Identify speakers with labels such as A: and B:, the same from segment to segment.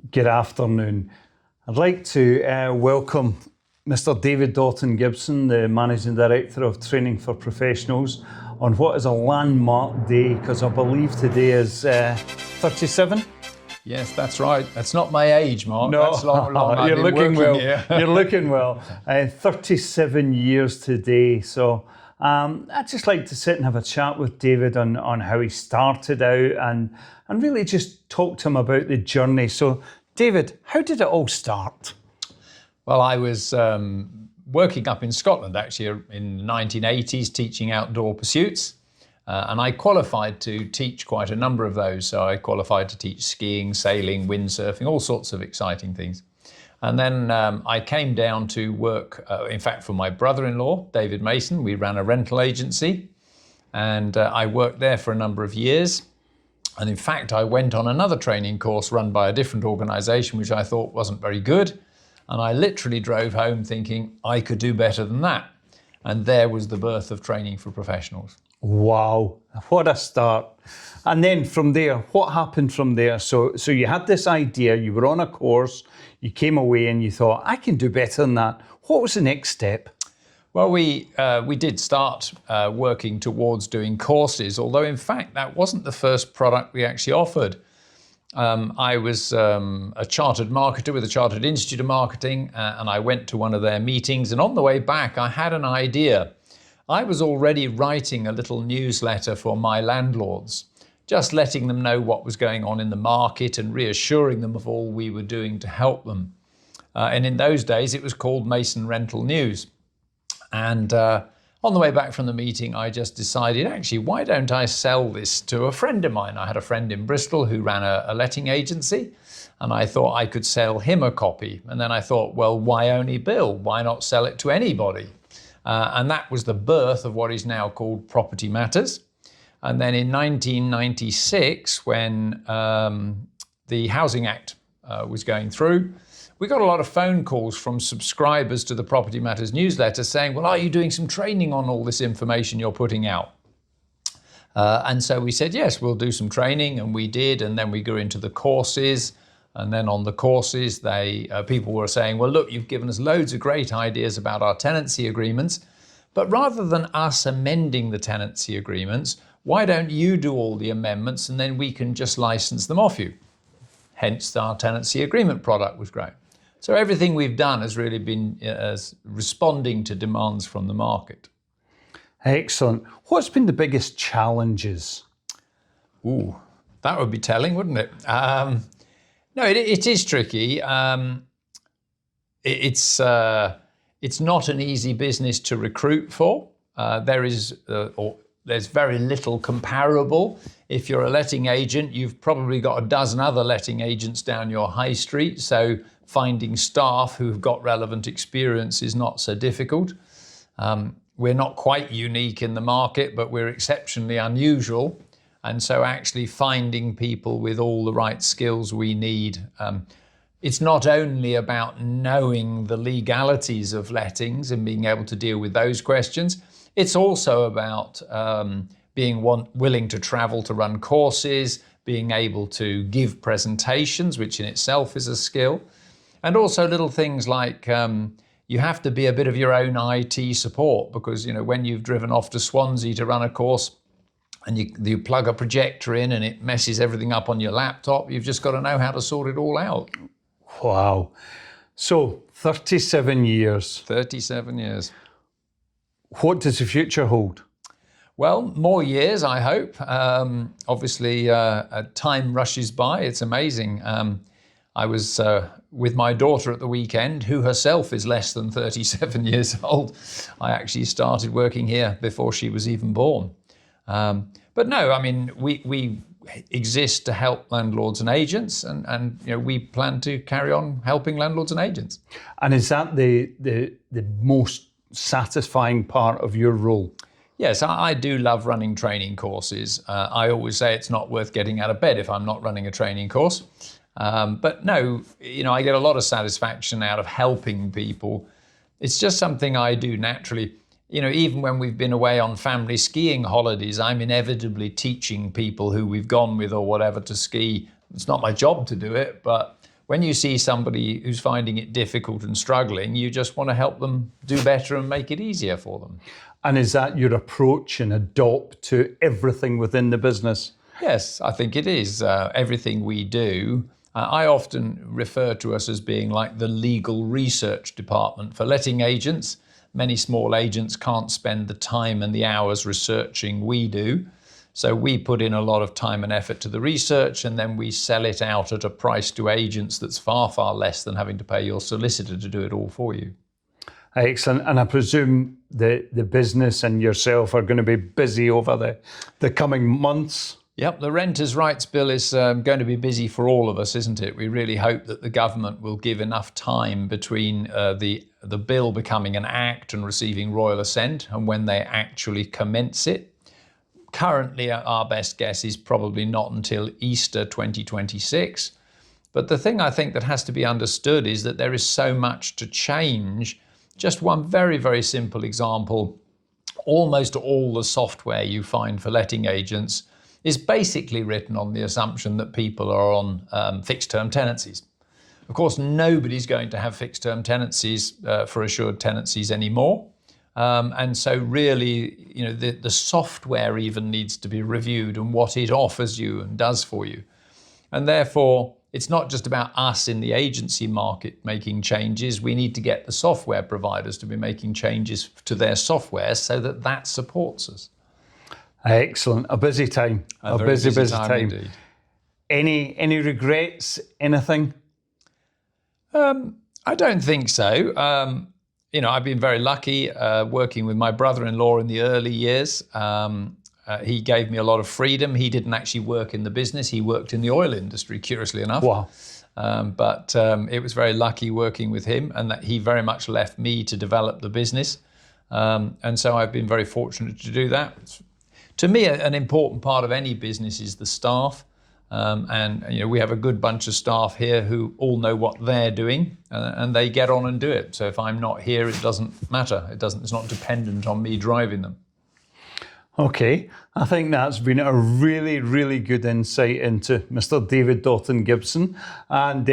A: Good afternoon. I'd like to welcome Mr. David Doughton-Gibson, the Managing Director of Training for Professionals, on what is a landmark day, because I believe today is 37?
B: Yes, that's right. That's not my age, Mark.
A: No,
B: that's long I've
A: you're
B: been
A: looking
B: working
A: well.
B: here.
A: You're looking well. 37 years today. So I'd just like to sit and have a chat with David on how he started out and really just talk to him about the journey. So, David, how did it all start?
B: Well, I was working up in Scotland, actually, in the 1980s, teaching outdoor pursuits. And I qualified to teach quite a number of those. So I qualified to teach skiing, sailing, windsurfing, all sorts of exciting things. And then I came down to work, in fact, for my brother-in-law, David Mason. We ran a rental agency, and I worked there for a number of years. And in fact, I went on another training course run by a different organisation, which I thought wasn't very good. And I literally drove home thinking I could do better than that. And there was the birth of Training for Professionals.
A: Wow, what a start. And then from there, what happened from there? So you had this idea, you were on a course, you came away and you thought, I can do better than that. What was the next step?
B: Well, we did start working towards doing courses, although in fact that wasn't the first product we actually offered. I was a chartered marketer with a Chartered Institute of Marketing, and I went to one of their meetings, and on the way back I had an idea. I was already writing a little newsletter for my landlords, just letting them know what was going on in the market and reassuring them of all we were doing to help them. And in those days it was called Mason Rental News. And on the way back from the meeting, I just decided, actually, why don't I sell this to a friend of mine? I had a friend in Bristol who ran a letting agency, and I thought I could sell him a copy. And then I thought, well, why only Bill? Why not sell it to anybody? And that was the birth of what is now called Property Matters. And then in 1996, when the Housing Act was going through, we got a lot of phone calls from subscribers to the Property Matters newsletter saying, well, are you doing some training on all this information you're putting out? And so we said, yes, we'll do some training, and we did. And then we grew into the courses. And then on the courses, people were saying, well, look, you've given us loads of great ideas about our tenancy agreements, but rather than us amending the tenancy agreements, why don't you do all the amendments and then we can just license them off you? Hence, our tenancy agreement product was great. So everything we've done has really been responding to demands from the market.
A: Excellent. What's been the biggest challenges?
B: Ooh, that would be telling, wouldn't it? No, it is tricky. It's not an easy business to recruit for. There's very little comparable. If you're a letting agent, you've probably got a dozen other letting agents down your high street. So finding staff who've got relevant experience is not so difficult. We're not quite unique in the market, but we're exceptionally unusual. And so actually finding people with all the right skills we need. It's not only about knowing the legalities of lettings and being able to deal with those questions. It's also about being willing to travel to run courses, being able to give presentations, which in itself is a skill. And also little things like you have to be a bit of your own IT support, because when you've driven off to Swansea to run a course, and you plug a projector in and it messes everything up on your laptop, you've just got to know how to sort it all out.
A: Wow. So 37 years.
B: 37 years.
A: What does the future hold?
B: Well, more years, I hope. Obviously, time rushes by. It's amazing. I was with my daughter at the weekend, who herself is less than 37 years old. I actually started working here before she was even born. But no, I mean, we exist to help landlords and agents, and we plan to carry on helping landlords and agents.
A: And is that the most satisfying part of your role?
B: Yes, I do love running training courses. I always say it's not worth getting out of bed if I'm not running a training course. But no, I get a lot of satisfaction out of helping people. It's just something I do naturally. Even when we've been away on family skiing holidays, I'm inevitably teaching people who we've gone with or whatever to ski. It's not my job to do it, but when you see somebody who's finding it difficult and struggling, you just want to help them do better and make it easier for them.
A: And is that your approach and adopt to everything within the business?
B: Yes, I think it is. Everything we do, I often refer to us as being like the legal research department for letting agents. Many small agents can't spend the time and the hours researching we do. So we put in a lot of time and effort to the research, and then we sell it out at a price to agents that's far, far less than having to pay your solicitor to do it all for you.
A: Excellent. And I presume the business and yourself are going to be busy over the coming months.
B: Yep, the Renters' Rights Bill is going to be busy for all of us, isn't it? We really hope that the government will give enough time between the bill becoming an act and receiving royal assent and when they actually commence it. Currently, our best guess is probably not until Easter 2026. But the thing I think that has to be understood is that there is so much to change. Just one very, very simple example. Almost all the software you find for letting agents is basically written on the assumption that people are on fixed-term tenancies. Of course, nobody's going to have fixed-term tenancies for assured tenancies anymore. And so really, you know, the software even needs to be reviewed and what it offers you and does for you. And therefore, it's not just about us in the agency market making changes. We need to get the software providers to be making changes to their software so that that supports us.
A: Excellent. A busy time. A busy time.
B: Indeed.
A: Any regrets? Anything?
B: I don't think so. You know, I've been very lucky working with my brother-in-law in the early years. He gave me a lot of freedom. He didn't actually work in the business. He worked in the oil industry, curiously enough.
A: Wow.
B: But it was very lucky working with him, and that he very much left me to develop the business. And so I've been very fortunate to do that. To me, an important part of any business is the staff. And you know, we have a good bunch of staff here who all know what they're doing, and they get on and do it. So if I'm not here, it doesn't matter. It's not dependent on me driving them.
A: Okay, I think that's been a really, really good insight into Mr. David Doughton Gibson, and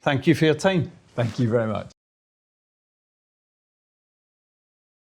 A: thank you for your time.
B: Thank you very much.